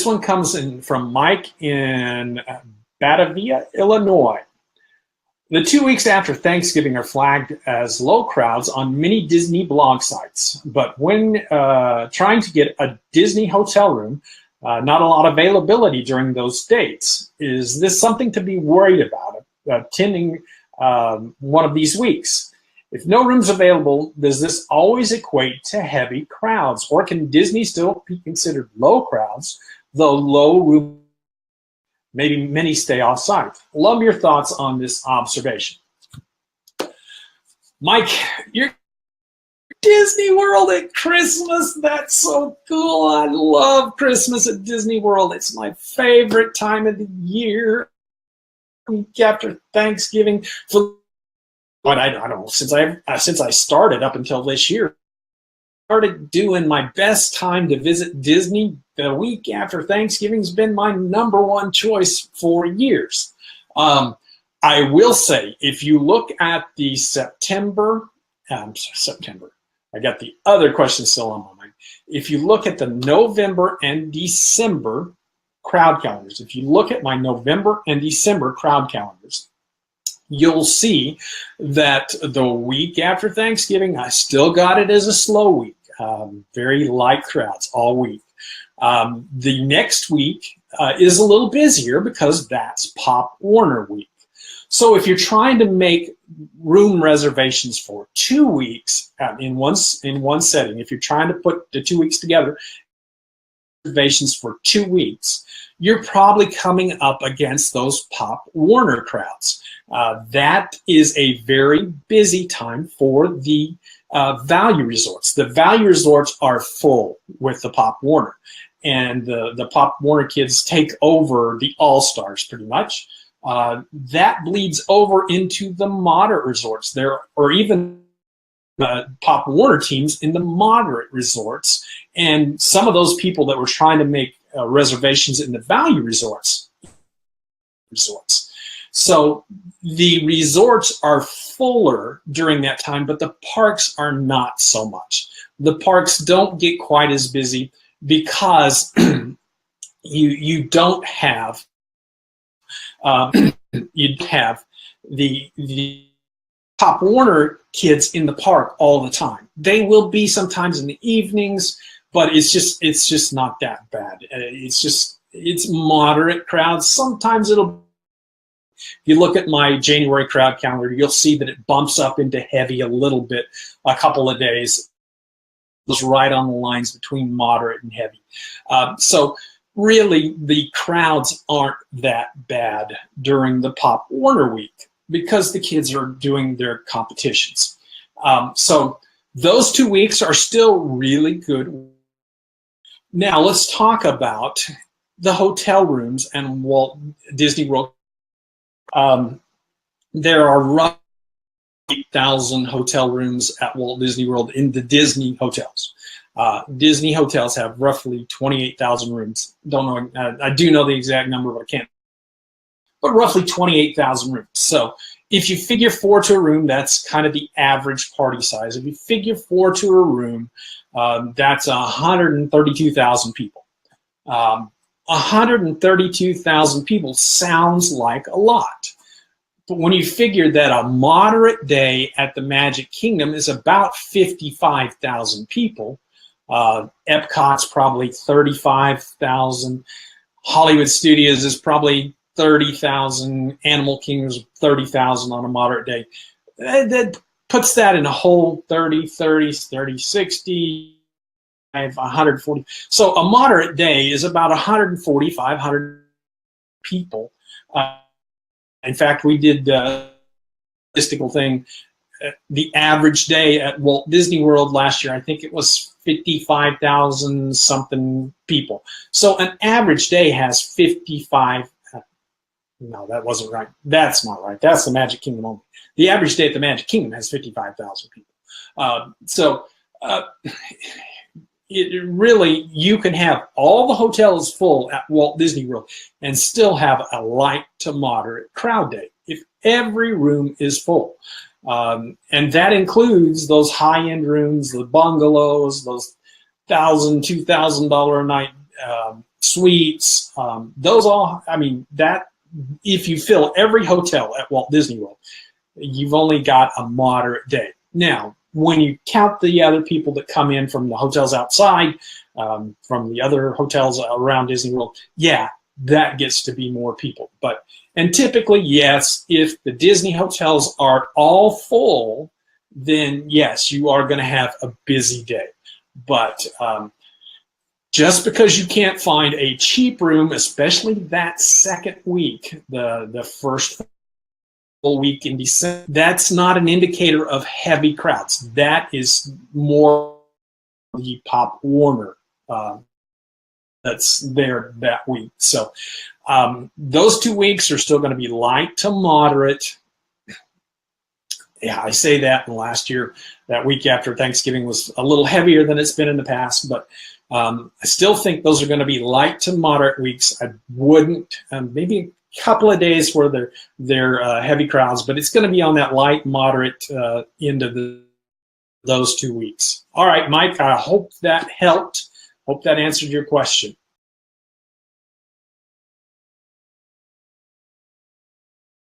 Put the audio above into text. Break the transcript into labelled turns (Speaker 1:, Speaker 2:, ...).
Speaker 1: This one comes in from Mike in Batavia, Illinois. The 2 weeks after Thanksgiving are flagged as low crowds on many Disney blog sites, but when trying to get a Disney hotel room, not a lot of availability during those dates. Is this something to be worried about attending one of these weeks? If no rooms available, does this always equate to heavy crowds, or can Disney still be considered low crowds, though low room? Maybe many stay off-site. Love your thoughts on this observation. Mike, you're Disney World at Christmas. That's so cool. I love Christmas at Disney World. It's my favorite time of the year. Week after Thanksgiving. But I don't know, since I started up until this year, started doing my best time to visit Disney. The week after Thanksgiving's been my #1 choice for years. I will say, if you look at the September, I got the other question still on my mind. If you look at the November and December crowd calendars, if you look at my November and December crowd calendars, you'll see that the week after Thanksgiving, I still got it as a slow week. Very light crowds all week. The next week is a little busier because that's Pop Warner week. So if you're trying to make room reservations for 2 weeks in one setting, if you're trying to put the 2 weeks together, reservations for 2 weeks, you're probably coming up against those Pop Warner crowds. That is a very busy time for the value resorts. The value resorts are full with the Pop Warner, and the Pop Warner kids take over the All-Stars pretty much. That bleeds over into the moderate resorts. There are even Pop Warner teams in the moderate resorts, and some of those people that were trying to make reservations in the value resorts. So the resorts are fuller during that time, but the parks are not so much. The parks don't get quite as busy because you don't have the Pop Warner kids in the park all the time. They will be sometimes in the evenings, but it's just not that bad. It's moderate crowds. Sometimes it'll. If you look at my January crowd calendar, you'll see that it bumps up into heavy a little bit, a couple of days. It's right on the lines between moderate and heavy. So really, the crowds aren't that bad during the Pop Warner week because the kids are doing their competitions. So those 2 weeks are still really good. Now let's talk about the hotel rooms and Walt Disney World. There are roughly 8,000 hotel rooms at Walt Disney World in the Disney hotels. Disney hotels have roughly 28,000 rooms. Don't know. I do know the exact number, but I can't. But roughly 28,000 rooms. So if you figure 4 to a room, that's kind of the average party size. If you figure 4 to a room, that's 132,000 people. 132,000 people sounds like a lot. But when you figure that a moderate day at the Magic Kingdom is about 55,000 people, Epcot's probably 35,000, Hollywood Studios is probably 30,000, Animal Kingdom's 30,000 on a moderate day. That puts that in a whole 30, 60, 140. So a moderate day is about 145, 100 people. In fact, we did a statistical thing. The average day at Walt Disney World last year, I think it was 55,000 something people. So an average day has 55. No, that wasn't right. That's not right. That's the Magic Kingdom only. The average day at the Magic Kingdom has 55,000 people. It really, you can have all the hotels full at Walt Disney World and still have a light to moderate crowd day if every room is full. And that includes those high-end rooms, the bungalows, those $1,000, $2,000 a night suites, those all, I mean, that if you fill every hotel at Walt Disney World, you've only got a moderate day. Now, when you count the other people that come in from the hotels outside, from the other hotels around Disney World, yeah, that gets to be more people. And typically, yes, if the Disney hotels are all full, then yes, you are going to have a busy day. But just because you can't find a cheap room, especially that second week, the first full week in December, that's not an indicator of heavy crowds. That is more the Pop Warner that's there that week. So those 2 weeks are still going to be light to moderate. Yeah, I say that, and last year, that week after Thanksgiving was a little heavier than it's been in the past, but I still think those are going to be light to moderate weeks. I wouldn't, maybe a couple of days where they're heavy crowds, but it's going to be on that light, moderate end of those 2 weeks. All right, Mike, I hope that helped. Hope that answered your question.